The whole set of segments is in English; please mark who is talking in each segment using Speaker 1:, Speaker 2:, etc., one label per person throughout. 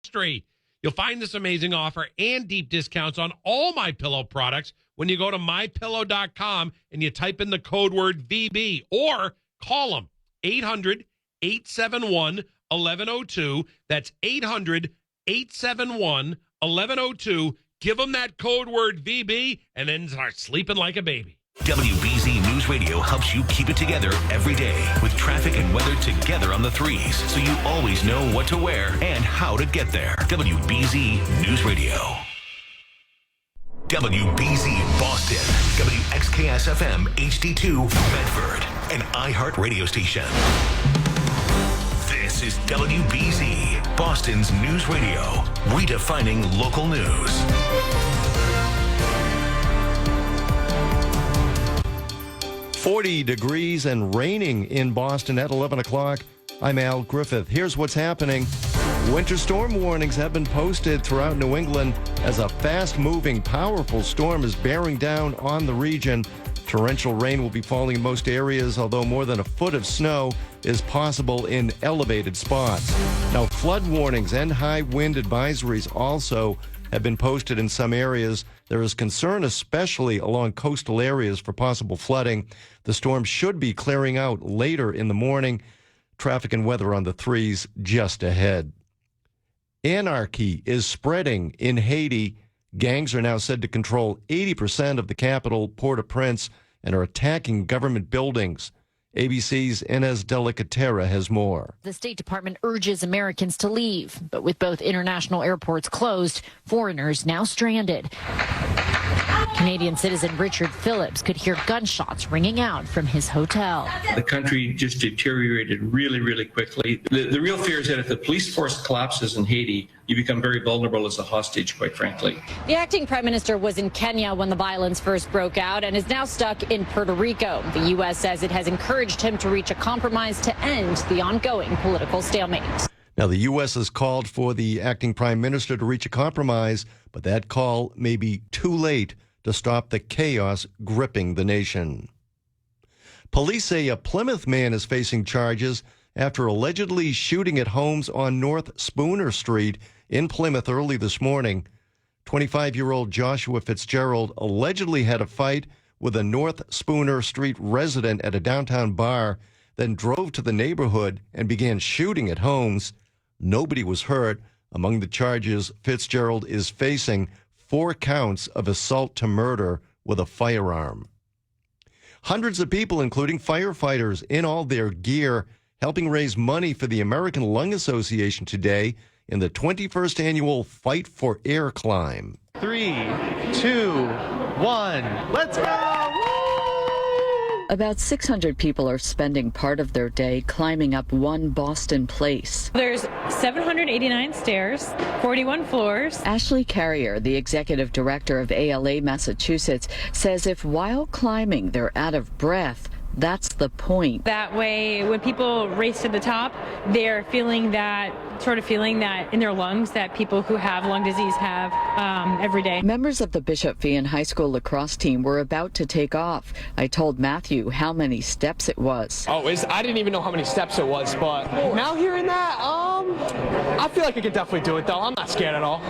Speaker 1: Street. You'll find this amazing offer and deep discounts on all MyPillow products when you go to mypillow.com and you type in the code word VB or call them 800-871-1102. That's 800-871-1102. Give them that code word VB and then start sleeping like a baby.
Speaker 2: WBZ News Radio helps you keep it together every day with traffic and weather together on the threes, so you always know what to wear and how to get there. WBZ News Radio. WBZ Boston, WXKS-FM HD2 Bedford, an iHeart radio station. This is WBZ, Boston's news radio, redefining local news.
Speaker 3: 40 degrees and raining in Boston at 11 o'clock. I'm Al Griffith. Here's what's happening. Winter storm warnings have been posted throughout New England as a fast-moving, powerful storm is bearing down on the region. Torrential rain will be falling in most areas, although more than a foot of snow is possible in elevated spots. Now, flood warnings and high wind advisories also have been posted in some areas. There is concern, especially along coastal areas, for possible flooding. The storm should be clearing out later in the morning. Traffic and weather on the threes just ahead. Anarchy is spreading in Haiti. Gangs are now said to control 80% of the capital, Port-au-Prince, and are attacking government buildings. ABC's Inez Delicatera has more.
Speaker 4: The State Department urges Americans to leave, but with both international airports closed, foreigners now stranded. Canadian citizen Richard Phillips could hear gunshots ringing out from his hotel.
Speaker 5: The country just deteriorated really, really quickly. The real fear is that if the police force collapses in Haiti, you become very vulnerable as a hostage, quite frankly.
Speaker 4: The acting prime minister was in Kenya when the violence first broke out and is now stuck in Puerto Rico. The U.S. says it has encouraged him to reach a compromise to end the ongoing political stalemate.
Speaker 3: Now, the U.S. has called for the acting prime minister to reach a compromise, but that call may be too late to stop the chaos gripping the nation. Police say a Plymouth man is facing charges after allegedly shooting at homes on North Spooner Street in Plymouth early this morning. 25-year-old Joshua Fitzgerald allegedly had a fight with a North Spooner Street resident at a downtown bar, then drove to the neighborhood and began shooting at homes. Nobody was hurt. Among the charges, Fitzgerald is facing 4 counts of assault to murder with a firearm. Hundreds of people, including firefighters, in all their gear, helping raise money for the American Lung Association today in the 21st annual Fight for Air climb.
Speaker 6: 3, 2, 1, let's go!
Speaker 7: About 600 people are spending part of their day climbing up one Boston place.
Speaker 8: There's 789 stairs, 41 floors.
Speaker 7: Ashley Carrier, the executive director of ALA Massachusetts, says if while climbing they're out of breath, that's the point.
Speaker 8: That way, when people race to the top, they're feeling that in their lungs that people who have lung disease have every day.
Speaker 7: Members of the Bishop Fee High School lacrosse team were about to take off. I told Matthew how many steps it was.
Speaker 6: I didn't even know how many steps it was, but now hearing that, I feel like I could definitely do it, though. I'm not scared at all.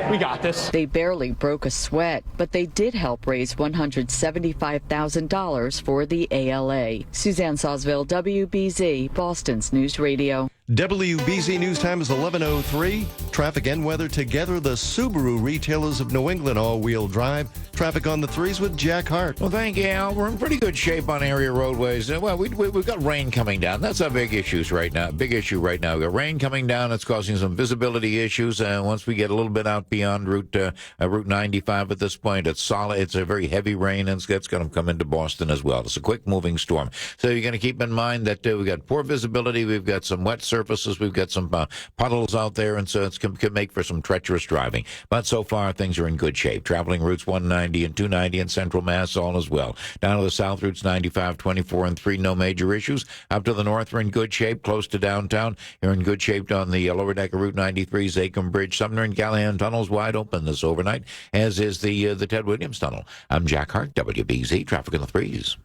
Speaker 6: We got this.
Speaker 7: They barely broke a sweat, but they did help raise $175,000 for the ALA. Suzanne Sawsville, WBZ, Boston's News Radio.
Speaker 3: WBZ News Time is 11:03. Traffic and weather together. The Subaru retailers of New England all-wheel drive. Traffic on the threes with Jack Hart.
Speaker 9: Well, thank you, Al. We're in pretty good shape on area roadways. Well, we've got rain coming down. That's our big issue right now. We've got rain coming down. It's causing some visibility issues. Once we get a little bit out beyond Route 95 at this point, it's solid. It's a very heavy rain, and it's going to come into Boston as well. It's a quick-moving storm. So you're going to keep in mind that we've got poor visibility. We've got some wet surfaces. We've got some puddles out there, and so it could make for some treacherous driving. But so far, things are in good shape. Traveling routes 190 and 290 in Central Mass, all as well. Down to the south routes 95, 24, and 3, no major issues. Up to the north, we're in good shape. Close to downtown, you're in good shape on the lower deck of Route 93, Zachem Bridge. Sumner and Callahan tunnels wide open this overnight, as is the Ted Williams Tunnel. I'm Jack Hart, WBZ, traffic in the threes.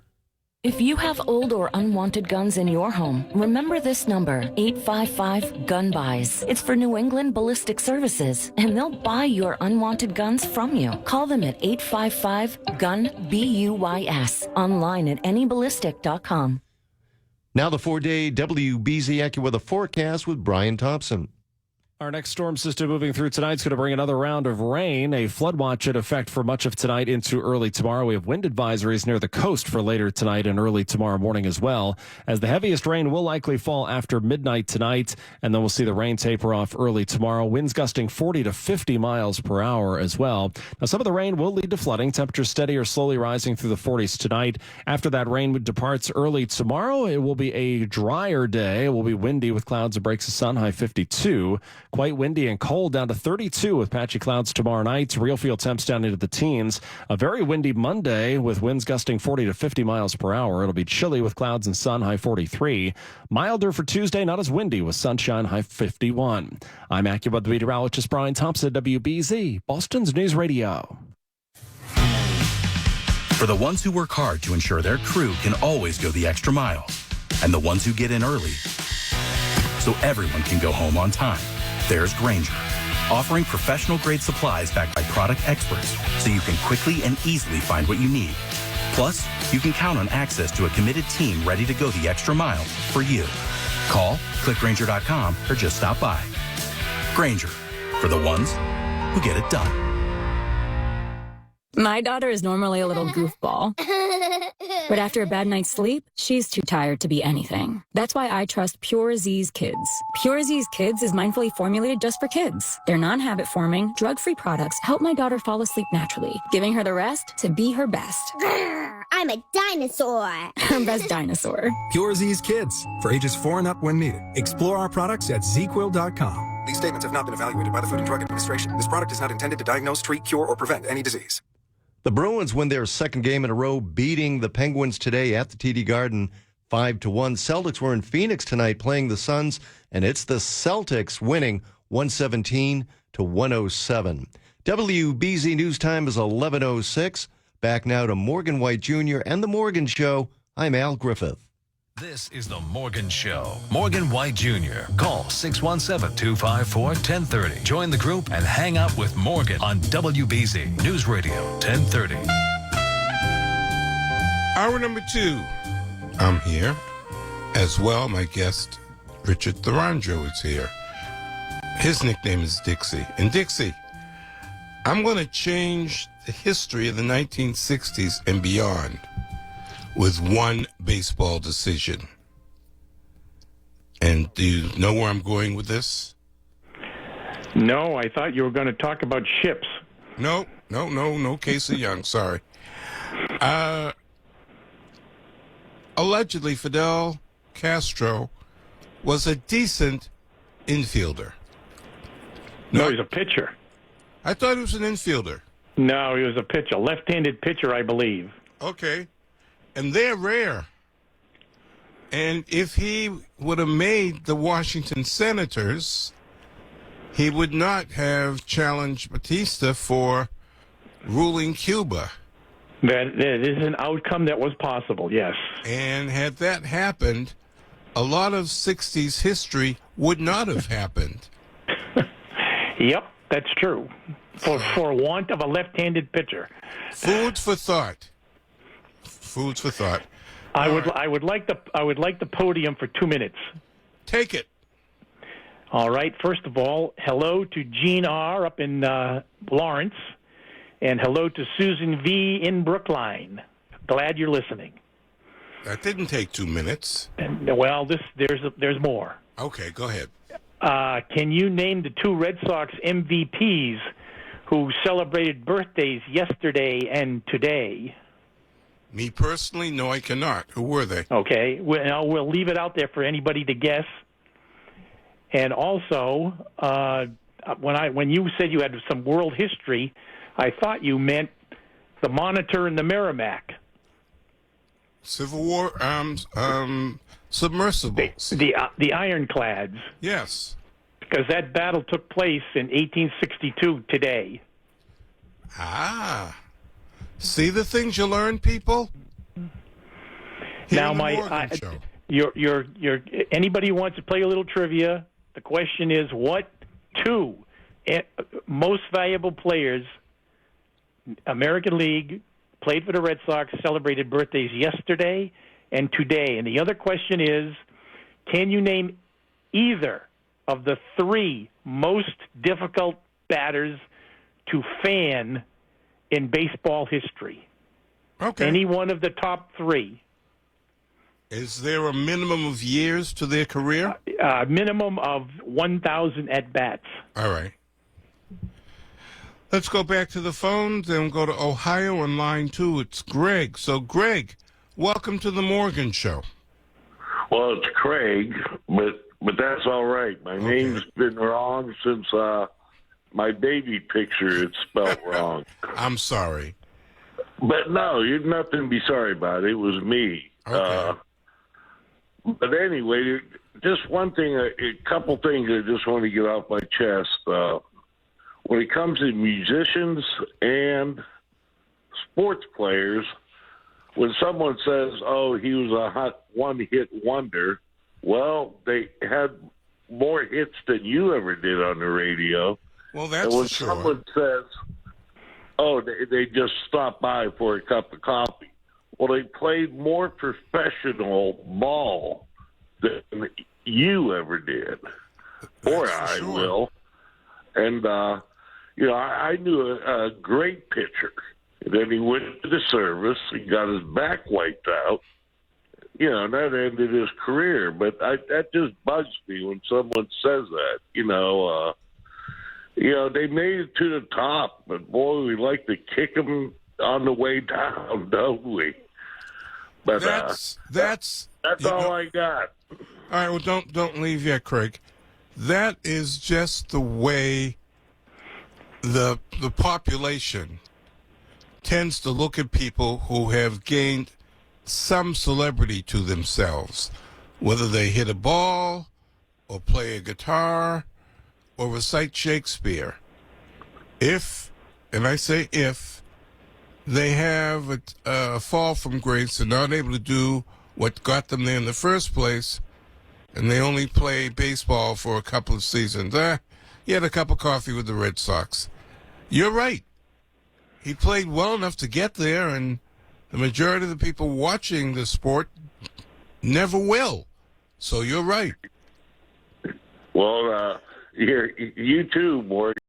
Speaker 10: If you have old or unwanted guns in your home, remember this number, 855-GUN-BUYS. It's for New England Ballistic Services, and they'll buy your unwanted guns from you. Call them at 855-GUN-BUYS, online at anyballistic.com.
Speaker 3: Now the 4-day WBZ AccuWeather forecast with Brian Thompson.
Speaker 11: Our next storm system moving through tonight is going to bring another round of rain. A flood watch in effect for much of tonight into early tomorrow. We have wind advisories near the coast for later tonight and early tomorrow morning as well, as the heaviest rain will likely fall after midnight tonight, and then we'll see the rain taper off early tomorrow. Winds gusting 40 to 50 miles per hour as well. Now, some of the rain will lead to flooding. Temperatures steady or slowly rising through the 40s tonight. After that rain departs early tomorrow, it will be a drier day. It will be windy with clouds and breaks of sun, high 52. Quite windy and cold, down to 32 with patchy clouds tomorrow night. Real field temps down into the teens. A very windy Monday with winds gusting 40 to 50 miles per hour. It'll be chilly with clouds and sun, high 43. Milder for Tuesday, not as windy with sunshine, high 51. I'm AccuWeather meteorologist Brian Thompson, WBZ, Boston's News Radio.
Speaker 12: For the ones who work hard to ensure their crew can always go the extra mile, and the ones who get in early so everyone can go home on time, there's Grainger, offering professional-grade supplies backed by product experts so you can quickly and easily find what you need. Plus, you can count on access to a committed team ready to go the extra mile for you. Call, click Grainger.com, or just stop by. Grainger, for the ones who get it done.
Speaker 13: My daughter is normally a little goofball, but after a bad night's sleep, she's too tired to be anything. That's why I trust Pure Z's Kids. Pure Z's Kids is mindfully formulated just for kids. Their non-habit forming, drug-free products help my daughter fall asleep naturally, giving her the rest to be her best.
Speaker 14: I'm a dinosaur.
Speaker 13: Her best dinosaur.
Speaker 15: Pure Z's Kids, for ages 4 and up when needed. Explore our products at zquill.com. These statements have not been evaluated by the Food and Drug Administration. This product is not intended to diagnose, treat, cure, or prevent any disease.
Speaker 3: The Bruins win their second game in a row, beating the Penguins today at the TD Garden 5-1. Celtics were in Phoenix tonight playing the Suns, and it's the Celtics winning 117-107. WBZ News Time is 11:06. Back now to Morgan White Jr. and The Morgan Show. I'm Al Griffith.
Speaker 2: This is The Morgan Show. Morgan White Jr. Call 617-254-1030. Join the group and hang out with Morgan on WBZ News Radio 1030.
Speaker 16: Hour number 2. I'm here. As well, my guest, Richard Thorandro, is here. His nickname is Dixie. And Dixie, I'm going to change the history of the 1960s and beyond with one baseball decision. And do you know where I'm going with this?
Speaker 17: No, I thought you were going to talk about ships.
Speaker 16: No Casey Young, sorry. Allegedly, Fidel Castro was a decent infielder.
Speaker 17: No, he's a pitcher.
Speaker 16: I thought he was an infielder.
Speaker 17: No, he was a pitcher, left-handed pitcher, I believe.
Speaker 16: Okay. And they're rare. And if he would have made the Washington Senators, he would not have challenged Batista for ruling Cuba.
Speaker 17: That is an outcome that was possible, yes.
Speaker 16: And had that happened, a lot of 60s history would not have happened.
Speaker 17: Yep, that's true. For want of a left-handed pitcher.
Speaker 16: Food for thought. Foods for thought.
Speaker 17: I would like the podium for 2 minutes.
Speaker 16: Take it.
Speaker 17: All right. First of all, hello to Gene R. up in Lawrence, and hello to Susan V. in Brookline. Glad you're listening.
Speaker 16: That didn't take 2 minutes.
Speaker 17: Well, there's more.
Speaker 16: Okay, go ahead.
Speaker 17: Can you name the 2 Red Sox MVPs who celebrated birthdays yesterday and today?
Speaker 16: Me personally, no, I cannot. Who were they?
Speaker 17: Okay, we'll leave it out there for anybody to guess. And also, when you said you had some world history, I thought you meant the Monitor and the Merrimack.
Speaker 16: Civil War, submersibles.
Speaker 17: The ironclads.
Speaker 16: Yes.
Speaker 17: Because that battle took place in 1862 today.
Speaker 16: Ah. See the things you learn, people?
Speaker 17: Now, your anybody who wants to play a little trivia, the question is, what two most valuable players, American League, played for the Red Sox, celebrated birthdays yesterday and today? And the other question is, can you name either of the three most difficult batters to fan in baseball history?
Speaker 16: Okay.
Speaker 17: Any one of the top three.
Speaker 16: Is there a minimum of years to their career?
Speaker 17: Minimum of 1,000 at-bats.
Speaker 16: All right. Let's go back to the phones and go to Ohio on line 2. It's Greg. So, Greg, welcome to the Morgan Show.
Speaker 18: Well, it's Craig, but that's all right. My name's been wrong since my baby picture is spelled wrong.
Speaker 16: I'm sorry.
Speaker 18: But no, you're nothing to be sorry about. It was me.
Speaker 16: Okay.
Speaker 18: But anyway, just one thing, a couple things I just want to get off my chest. When it comes to musicians and sports players, when someone says, oh, he was a hot one-hit wonder, well, they had more hits than you ever did on the radio.
Speaker 16: Well, that's
Speaker 18: and when
Speaker 16: for sure.
Speaker 18: someone says, oh, they just stopped by for a cup of coffee. Well, they played more professional ball than you ever did, or I will. And, I knew a great pitcher. And then he went to the service, he got his back wiped out, and that ended his career. But that just bugs me when someone says that, they made it to the top, but boy, we like to kick them on the way down, don't we? But
Speaker 16: that's
Speaker 18: all I got.
Speaker 16: All right, well, don't leave yet, Craig. That is just the way the population tends to look at people who have gained some celebrity to themselves, whether they hit a ball or play a guitar or recite Shakespeare. If, and I say if, they have a fall from grace and not able to do what got them there in the first place, and they only play baseball for a couple of seasons. He had a cup of coffee with the Red Sox. You're right. He played well enough to get there, and the majority of the people watching the sport never will. So you're right.
Speaker 18: Well, you too, Morgan.